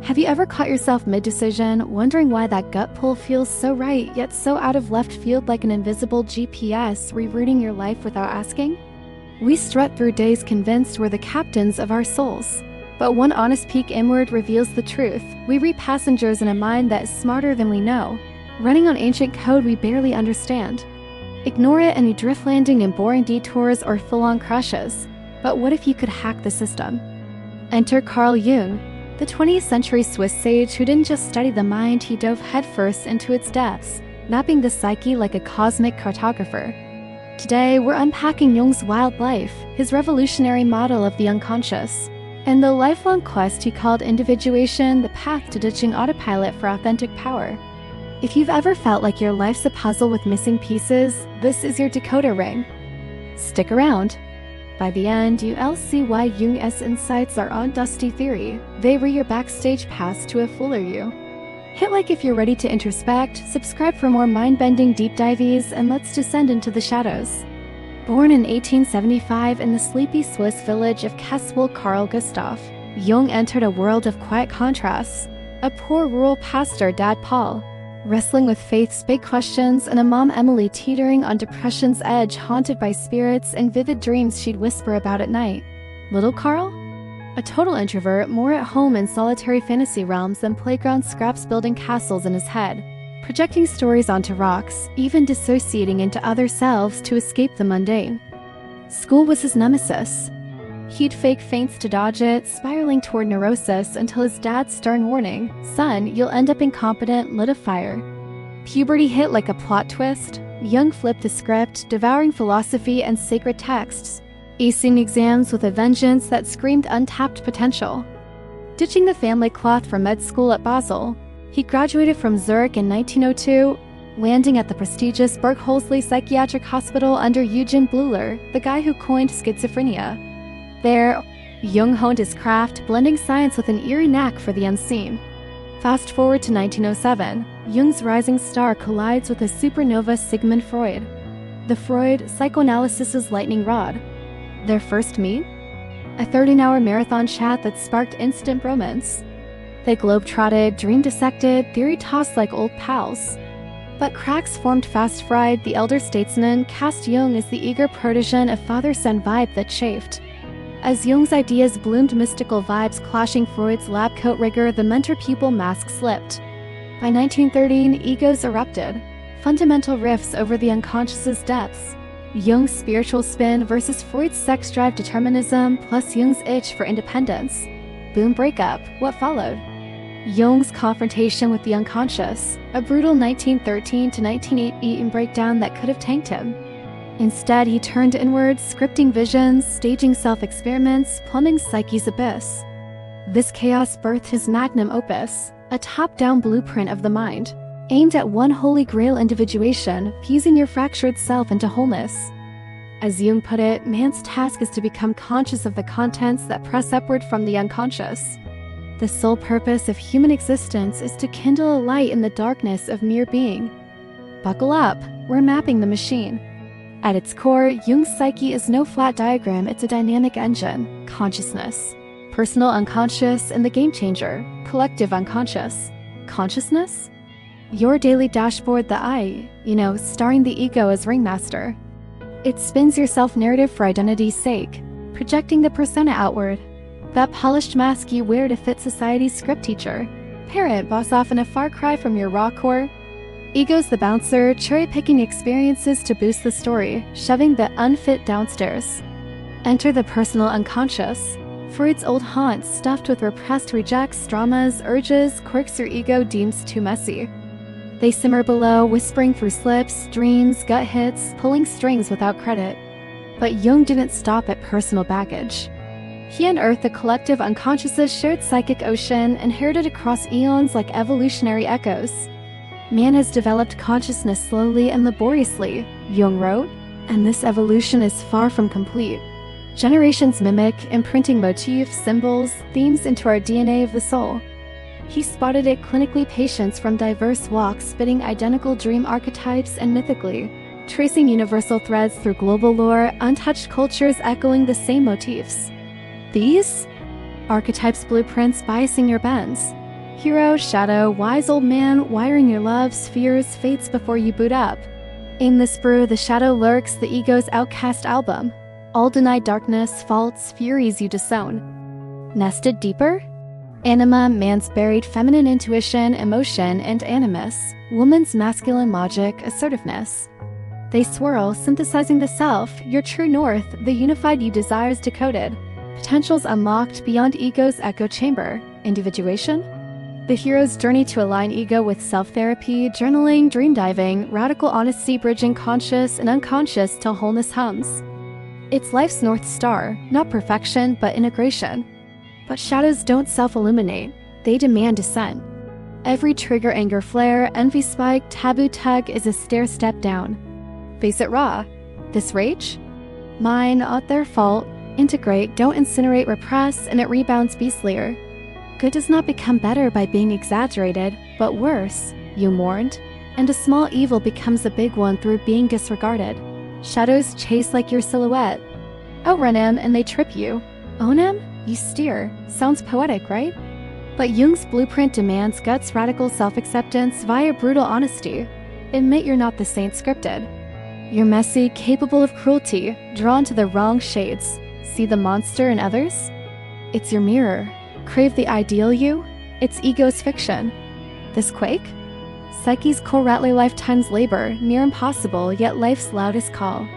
Have you ever caught yourself mid-decision, wondering why that gut pull feels so right, yet so out of left field, like an invisible GPS rerouting your life without asking? We strut through days convinced we're the captains of our souls. But one honest peek inward reveals the truth. We read passengers in a mind that is smarter than we know, running on ancient code we barely understand. Ignore it and you drift, landing in boring detours or full-on crushes. But what if you could hack the system? Enter Carl Jung, the 20th century Swiss sage who didn't just study the mind, he dove headfirst into its depths, mapping the psyche like a cosmic cartographer. Today, we're unpacking Jung's wild life, his revolutionary model of the unconscious, and the lifelong quest he called individuation, the path to ditching autopilot for authentic power. If you've ever felt like your life's a puzzle with missing pieces, this is your decoder ring. Stick around. By the end, you'll see why Jung's insights are on dusty theory. They were your backstage pass to a fuller you. Hit like if you're ready to introspect, subscribe for more mind-bending deep dives, and let's descend into the shadows. Born in 1875 in the sleepy Swiss village of Keswil, Carl Gustav, Jung entered a world of quiet contrasts. A poor rural pastor, Dad Paul, wrestling with faith's big questions, and a mom, Emily, teetering on depression's edge, haunted by spirits and vivid dreams she'd whisper about at night. Little Carl? A total introvert, more at home in solitary fantasy realms than playground scraps, building castles in his head, projecting stories onto rocks, even dissociating into other selves to escape the mundane. School was his nemesis. He'd fake faints to dodge it, spiraling toward neurosis until his dad's stern warning, "Son, you'll end up incompetent," lit a fire. Puberty hit like a plot twist. Jung flipped the script, devouring philosophy and sacred texts, acing exams with a vengeance that screamed untapped potential. Ditching the family cloth for med school at Basel, he graduated from Zurich in 1902, landing at the prestigious Bergholzli Psychiatric Hospital under Eugen Bleuler, the guy who coined schizophrenia. There, Jung honed his craft, blending science with an eerie knack for the unseen. Fast forward to 1907, Jung's rising star collides with a supernova, Sigmund Freud. The Freud, psychoanalysis's lightning rod. Their first meet? A 13-hour marathon chat that sparked instant bromance. They globe-trotted, dream-dissected, theory-tossed like old pals. But cracks formed fast. Freud, the elder statesman, cast Jung as the eager protégé, a father-son vibe that chafed. As Jung's ideas bloomed, mystical vibes clashing Freud's lab coat rigor, the mentor-pupil mask slipped. By 1913, egos erupted. Fundamental rifts over the unconscious's depths. Jung's spiritual spin versus Freud's sex drive determinism, plus Jung's itch for independence. Boom breakup. What followed? Jung's confrontation with the unconscious, a brutal 1913 to 1918 breakdown that could have tanked him. Instead, he turned inwards, scripting visions, staging self-experiments, plumbing psyche's abyss. This chaos birthed his magnum opus, a top-down blueprint of the mind, aimed at one holy grail: individuation, fusing your fractured self into wholeness. As Jung put it, man's task is to become conscious of the contents that press upward from the unconscious. The sole purpose of human existence is to kindle a light in the darkness of mere being. Buckle up, we're mapping the machine. At its core, Jung's psyche is no flat diagram, it's a dynamic engine. Consciousness. Personal unconscious and the game changer. Collective unconscious. Consciousness? Your daily dashboard, the I, starring the ego as ringmaster. It spins your self-narrative for identity's sake, projecting the persona outward. That polished mask you wear to fit society's script teacher. Parent, boss, often a far cry from your raw core. Ego's the bouncer, cherry-picking experiences to boost the story, shoving the unfit downstairs. Enter the personal unconscious. Freud's old haunt, stuffed with repressed rejects, traumas, urges, quirks your ego deems too messy. They simmer below, whispering through slips, dreams, gut hits, pulling strings without credit. But Jung didn't stop at personal baggage. He unearthed the collective unconscious's shared psychic ocean, inherited across eons like evolutionary echoes. Man has developed consciousness slowly and laboriously, Jung wrote, and this evolution is far from complete. Generations mimic, imprinting motifs, symbols, themes into our DNA of the soul. He spotted it clinically, patients from diverse walks spitting identical dream archetypes, and mythically, tracing universal threads through global lore, untouched cultures echoing the same motifs. These? Archetypes, blueprints biasing your bends. Hero, shadow, wise old man, wiring your loves, fears, fates before you boot up. In this brew, the shadow lurks, the ego's outcast album. All denied darkness, faults, furies you disown. Nested deeper? Anima, man's buried feminine intuition, emotion, and animus. Woman's masculine logic, assertiveness. They swirl, synthesizing the self, your true north, the unified you desires decoded. Potentials unlocked beyond ego's echo chamber. Individuation? The hero's journey to align ego with self-therapy, journaling, dream diving, radical honesty bridging conscious and unconscious till wholeness hums. It's life's North Star, not perfection, but integration. But shadows don't self-illuminate, they demand descent. Every trigger anger flare, envy spike, taboo tug is a stair-step down. Face it raw. This rage? Mine, not their fault. Integrate, don't incinerate, repress, and it rebounds beastlier. Good does not become better by being exaggerated, but worse, you mourned, and a small evil becomes a big one through being disregarded. Shadows chase like your silhouette. Outrun him and they trip you. Own him? You steer. Sounds poetic, right? But Jung's blueprint demands guts radical self-acceptance via brutal honesty. Admit you're not the saint scripted. You're messy, capable of cruelty, drawn to the wrong shades. See the monster in others? It's your mirror. Crave the ideal you? It's ego's fiction. This quake? Psyche's core rattler lifetime's labor, near impossible, yet life's loudest call.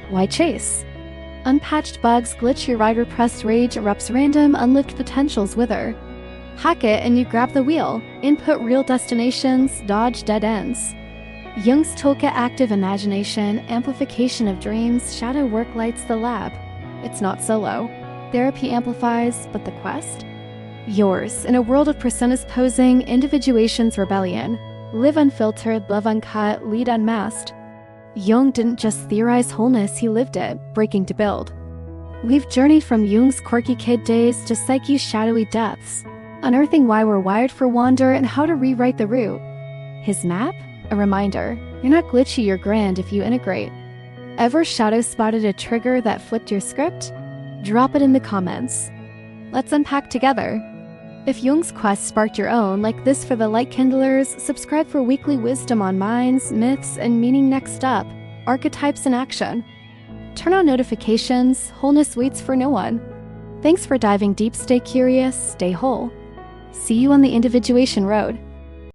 Why chase? Unpatched bugs glitch your ride, repressed rage erupts random, unlived potentials wither. Hack it and you grab the wheel. Input real destinations, dodge dead ends. Jung's toolkit active imagination, amplification of dreams, shadow work lights the lab. It's not solo. Therapy amplifies, but the quest? Yours, in a world of personas posing, individuation's rebellion. Live unfiltered, love uncut, lead unmasked. Jung didn't just theorize wholeness, he lived it, breaking to build. We've journeyed from Jung's quirky kid days to Psyche's shadowy depths, unearthing why we're wired for wonder and how to rewrite the route. His map? A reminder, you're not glitchy, you're grand if you integrate. Ever shadow spotted a trigger that flipped your script? Drop it in the comments. Let's unpack together. If Jung's quest sparked your own, like this for the light kindlers, subscribe for weekly wisdom on minds, myths, and meaning. Next up, archetypes in action. Turn on notifications, wholeness waits for no one. Thanks for diving deep, stay curious, stay whole. See you on the individuation road.